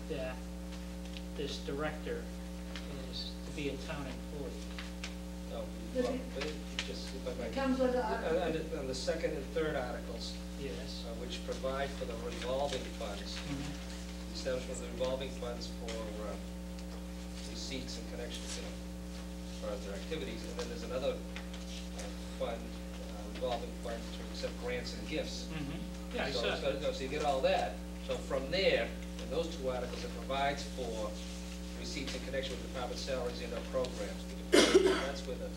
that this director is to be a town employee? No, It comes under on the second and third articles, Yes. which provide for the revolving funds, the establishment of the revolving funds for receipts and connections, for their activities, and then there's another fund, revolving fund to accept grants and gifts. Yeah, I So saw. so you get all that. So from there, in those two articles, it provides for receipts in connection with department salaries and our programs. That's where the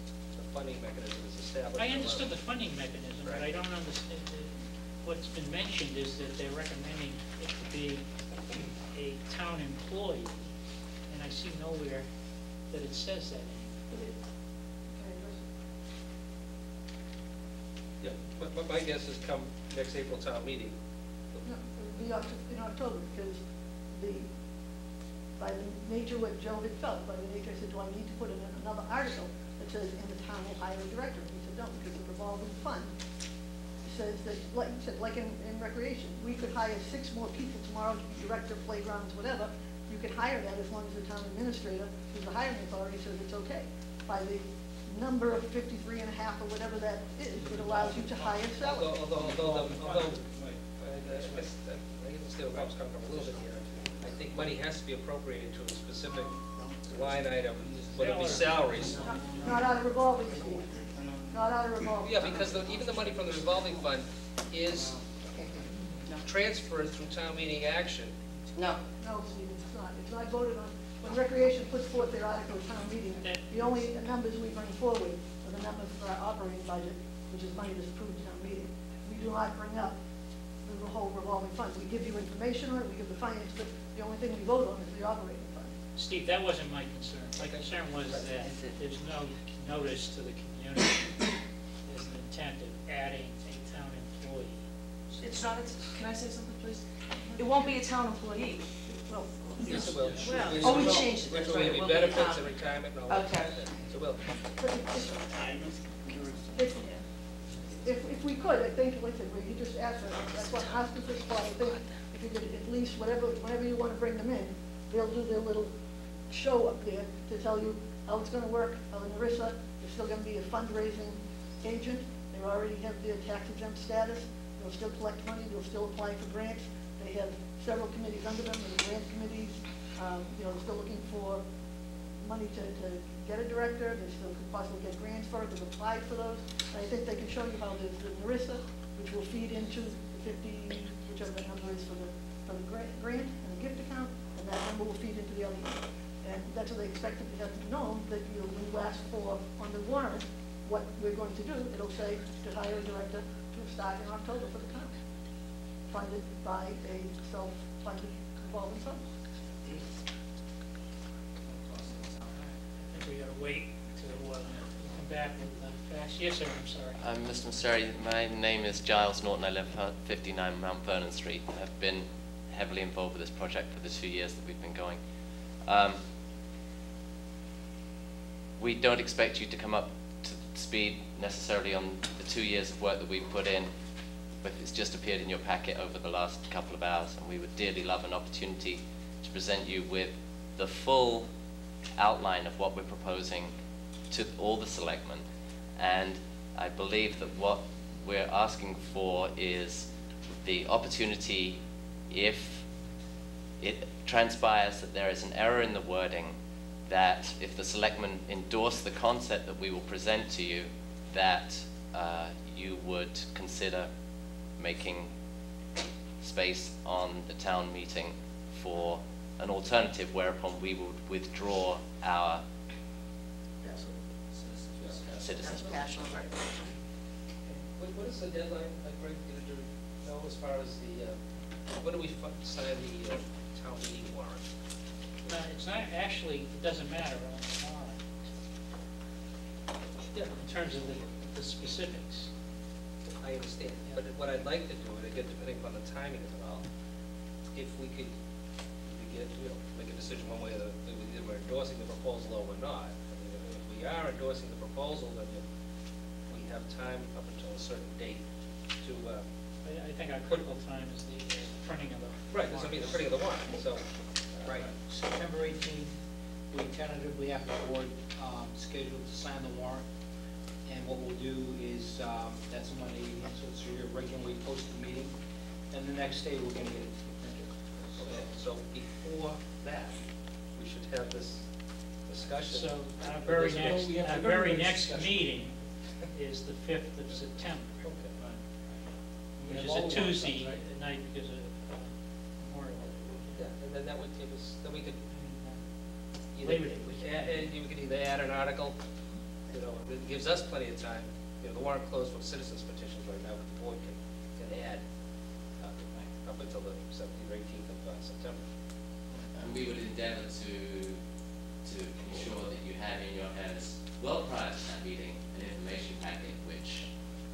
funding mechanism is established. I understood the funding mechanism, but Right. I don't understand, what's been mentioned is that they're recommending it to be a town employee, and I see nowhere that it says that. Yeah, but my guess is come next April town meeting. No, it'll be in October, because by the nature what Joe had felt, by the nature, I said, do I need to put in another article that says, and the town will hire a director? He said, no, because the revolving fund says that, like you said, like in recreation, we could hire 6 more people tomorrow to be director, playgrounds, whatever. You could hire that as long as the town administrator, who's the hiring authority, says it's okay. By the number of 53 and a half or whatever that is, it allows you to hire salary. Although, I understand where Bob's coming from a little bit here. I think money has to be appropriated to a specific line item, whether it be salaries. Not out of revolving, Steve. Not out of revolving. Yeah, because even the money from the revolving fund is transferred through town meeting action. No. No, Steve, it's not. It's not voted on. When Recreation puts forth their article at town meeting, the only numbers we bring forward are the numbers for our operating budget, which is money that's approved at town meeting. We do not bring up the whole revolving fund. We give you information on it, we give the finance, but the only thing we vote on is the operating fund. Steve, that wasn't my concern. My concern was that there's no notice to the community. There's an intent of adding a town employee. It's not, can I say something, please? It won't be a town employee. Well, Yes, it will. Oh, we changed it, that's Which right. will It will be be, benefits and retirement and all that. Okay. So it will. if we could, I think, like I said, where you just asked, that's what I'm asking for support. I think if you could at least, whenever you want to bring them in, they'll do their little show up there to tell you how it's going to work, how Narissa is still going to be a fundraising agent. They already have their tax exempt status. They'll still collect money. They'll still apply for grants. They have several committees under them, the grant committees. They're still looking for money to get a director. They still could possibly get grants for it. They've applied for those. And I think they can show you how there's the Narissa, which will feed into the 50, whichever the number is for the grant and the gift account, and that number will feed into the other one. And that's what they expected to have known, that when you ask for on the warrant what we're going to do, it'll say to hire a director to start in October for the town, funded by a self-funded revolving fund. I think we gotta wait to come back with facts. Yes, sir, I'm sorry. Mr. Messeri, my name is Giles Norton. I live at 59 Mount Vernon Street. I've been heavily involved with this project for the 2 years that we've been going. We don't expect you to come up to speed necessarily on the 2 years of work that we've put in, but it's just appeared in your packet over the last couple of hours, and we would dearly love an opportunity to present you with the full outline of what we're proposing to all the selectmen. And I believe that what we're asking for is the opportunity, if it transpires that there is an error in the wording, that if the selectmen endorse the concept that we will present to you, that you would consider making space on the town meeting for an alternative, whereupon we would withdraw our citizens. What is the deadline, Greg, to know as far as the, when do we sign the town meeting warrant? It's not actually, it doesn't matter on the warrant. Yeah. In terms of the specifics. I understand, but what I'd like to do, and again, depending upon the timing of it all, if we could make a decision one way or the other, either we're endorsing the proposal or we're not. I mean, if we are endorsing the proposal, then we have time up until a certain date to. I think our critical time is the printing of the right. This will be the printing of the warrant. So Right. September 18th, we tentatively have the board scheduled to sign the warrant. And what we'll do is, that's a Monday evening, so it's your regularly posted meeting. And the next day, we're gonna get it printed. Okay, so before that, we should have this discussion. So our very This- next, we have our to very go to next discussion. meeting is the 5th of September, Okay. We which have is all a the warrants Tuesday done, right? at night because of Memorial Yeah, and then that would give us, then we could Day. either, Labor Day weekend. and you could either add an article, you know, it gives us plenty of time. You know, the warrant closed for citizens petitions right now, but the board can add up until the 17th or 18th of September. And we would endeavour to ensure that you have in your hands, well prior to that meeting, an information packet which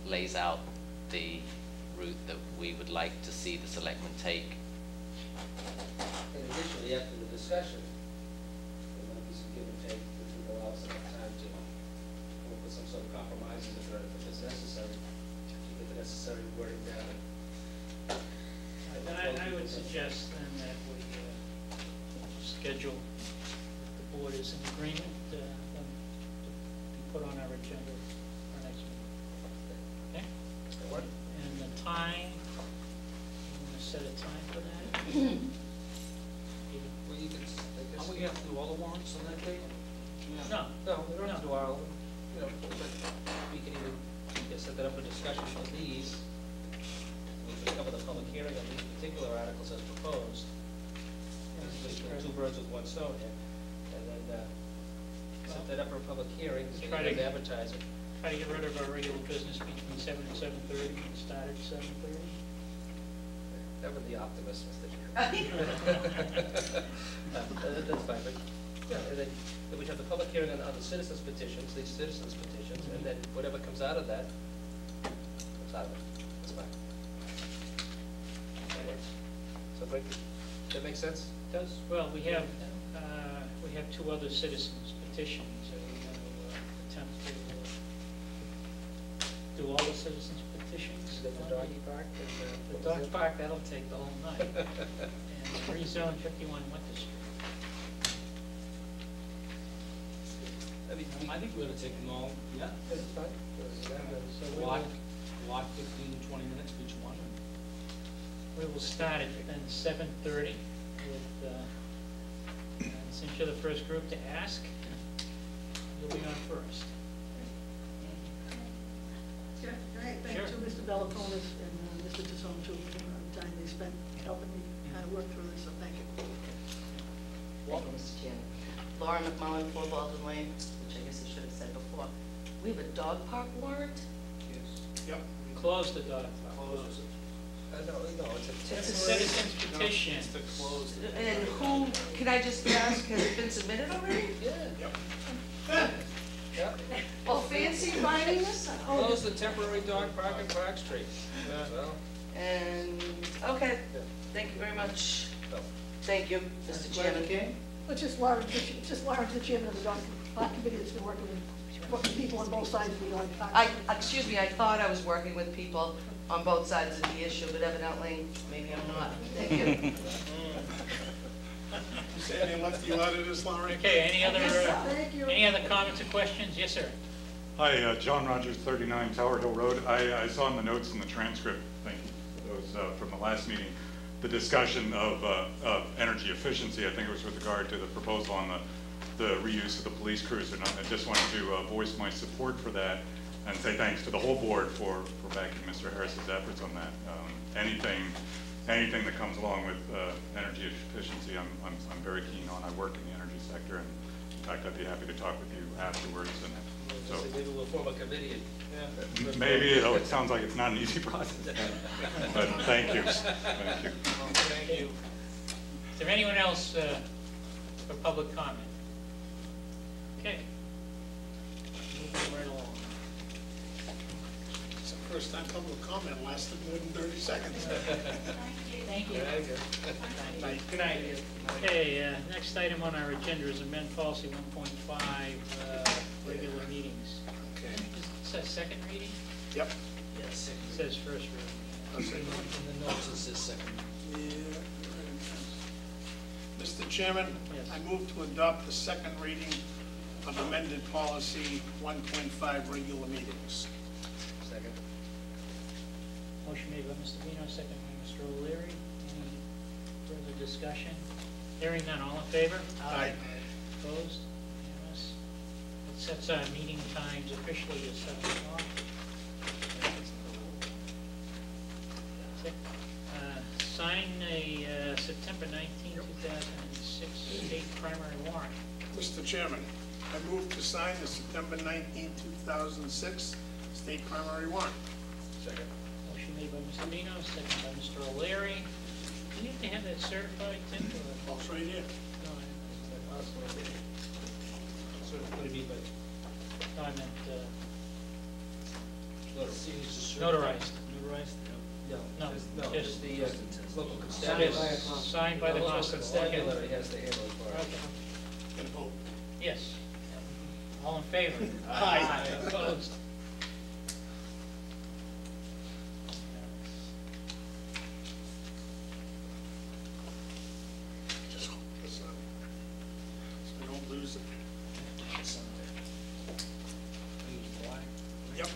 lays out the route that we would like to see the selectmen take. And additionally, after the discussion, there might be some give and take, which would allow us enough time to come up with some sort of compromises if it's necessary, to get the necessary wording down. Then I would suggest then that we schedule, if the board is in agreement, them to be put on our agenda for our next meeting. Okay? That work? And the time, you want to set a time for that? Well, you could, I guess. Are we have to do all the warrants on that date? No. No, we don't have to No. do all of them, you know, but we can even set that up for discussion on these. We can cover the public hearing on these particular articles as proposed. Basically, two birds with one stone here. And then, set that up for a public hearing, so you Try can to- advertise it. Try to get rid of our regular business between 7 and 7:30 and start at 7:30. Never the optimist, Mr. Chairman. That's fine, but, yeah, and then we have the public hearing on the citizens petitions, these citizens petitions, and then whatever comes out of that, comes out of it. That's fine. That works. So, Greg, that makes sense? Does, well, we have two other citizens petitions, so we're going to attempt to do all the citizens petitions. The doggy park and, The dog park, that'll take the whole night. And rezone 51 Winter Street. I mean, I think we ought to take them all, yeah. that's fine. So we Block, will, block 15, 20 minutes for each one. we will start at then 7:30 with, since you're the first group to ask, you'll be on first. Can I thank Sure. to Mr. Belaconis and Mr. Tassone too for the time they spent helping me kind of work through this, so thank you. Welcome, Mr. Chairman. Laura McMullen, 4 Baldwin Lane, which I guess I should have said before. We have a dog park warrant? Yep. Close the dog park. No, it's a. It's a citizen's petition. It's the closed. And who, can I just ask, has it been submitted already? Yeah. Yeah. Well, fancy finding this? Oh, Close the temporary dog park in Park Street. Well, and, okay, thank you very much. no. Thank you, Mr. Chairman. It's just Lauren, it's just Lauren, the chairman of the dog park committee that's been working with people on both sides of the dog park. Excuse me, I thought I was working with people on both sides of the issue, but evidently, maybe I'm not. Thank you. You say any left you out of this, Lauren? Okay, Thank you. any other comments or questions? Yes, sir. Hi, John Rogers, 39 Tower Hill Road. I saw in the notes in the transcript, thank you for those from the last meeting, the discussion of energy efficiency. I think it was with regard to the proposal on the reuse of the police cruiser. And I just wanted to voice my support for that and say thanks to the whole board for backing Mr. Harris's efforts on that. Anything that comes along with energy efficiency, I'm very keen on. I work in the energy sector, and in fact, I'd be happy to talk with you afterwards. And so Maybe we'll form a committee. maybe it sounds like it's not an easy process, but thank you. Thank you. Thank you. Is there anyone else for public comment? Okay. Moving right along. It's the first time public comment lasted more than 30 seconds. Thank you. Very good. Good night. Okay, next item on our agenda is amend policy 1.5, regular meetings. Okay. It says second reading? Yep. Yes. It says first reading. In the notes, it says second. Yeah. Mr. Mr. Chairman, Yes. I move to adopt the second reading of amended policy 1.5 regular meetings. Second. Motion made by Mr. Vino, second by Mr. O'Leary. Any further discussion? Hearing none, all in favor? Aye. Opposed? Unanimous? It sets our meeting times officially at 7 o'clock. That's it. Sign a September 19, 2006 state primary warrant. Mr. Chairman, I move to sign the September 19, 2006 state primary warrant. Second. Motion made by Mr. Vino, second by Mr. O'Leary. Do you have to have that certified, Tim? or- It's right here. No, So what do you mean by no, I meant notarized? notarized. Notarized? No, No, just just the local That constabulary. is signed by the Local constable. constabulary has to handle it for us. Okay. Gonna vote. Yes. All in favor? Aye. Opposed? Just hold this on, so I don't lose it. Yep.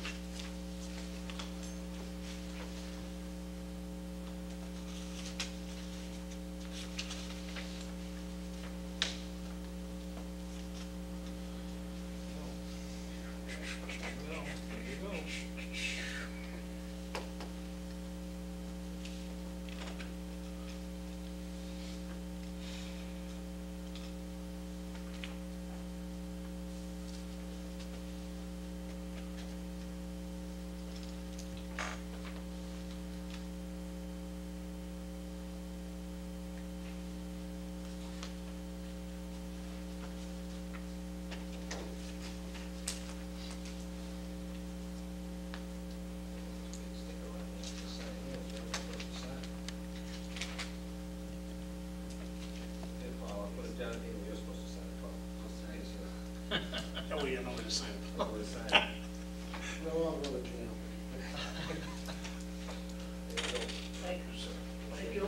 I'll put it down here, you're supposed to sign it, Paul. That way you know where to sign it. No, I'll go to jail. Thank you, sir. Thank you.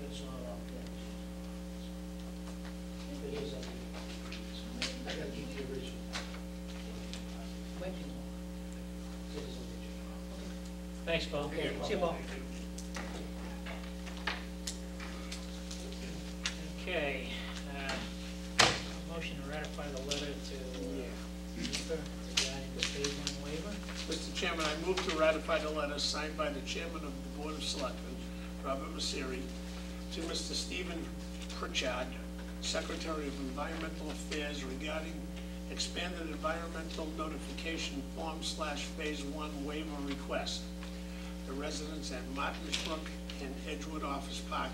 It's not up there. If it is, I gotta keep the original. Might be long. It is original. Thanks, Paul. See you, Paul. Okay, motion to ratify the letter to NEPA regarding the phase one waiver. Mr. Chairman, I move to ratify the letter signed by the Chairman of the Board of Selectmen, Robert Messeri, to Mr. Stephen Pritchard, Secretary of Environmental Affairs, regarding expanded environmental notification form / phase one waiver request. The residents at Martins Brook and Edgewood Office Park,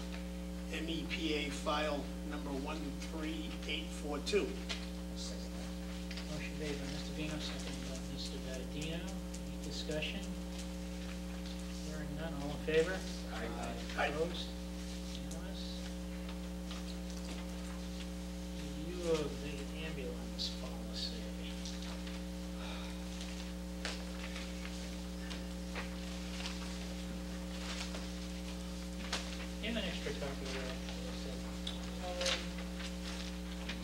MEPA file number 13842. Motion made by Mr. Vino, second by Mr. Dadino. Any discussion? Hearing none, all in favor? Aye. Opposed? Unanimous? Review of the ambulance policy. You have an extra copy of that?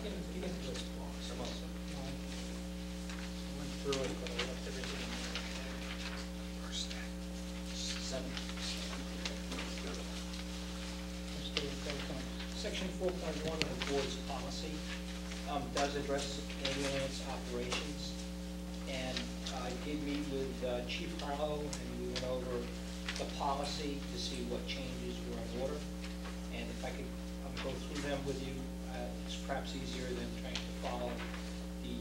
You can put it, Paul, some else. I went through it, but I left everything in there. Seven. Mr. O'Connor. Section 4.1 of the board's policy does address ambulance operations. And I did meet with Chief Harlow, and we went over the policy to see what changes were in order. And if I could go through them with you, it's perhaps easier than trying to follow the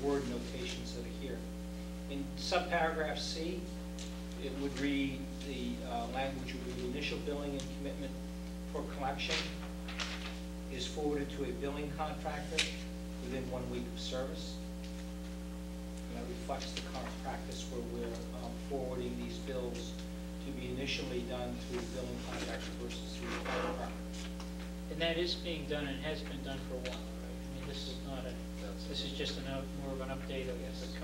word notations that are here. In subparagraph C, it would read, the language would read, initial billing and commitment for collection is forwarded to a billing contractor within 1 week of service. And that reflects the current practice where we're forwarding these bills to be initially done through the billing contractor versus through the fire department. And that is being done and has been done for a while, right? I mean, this is not a, this is just more of an update of the current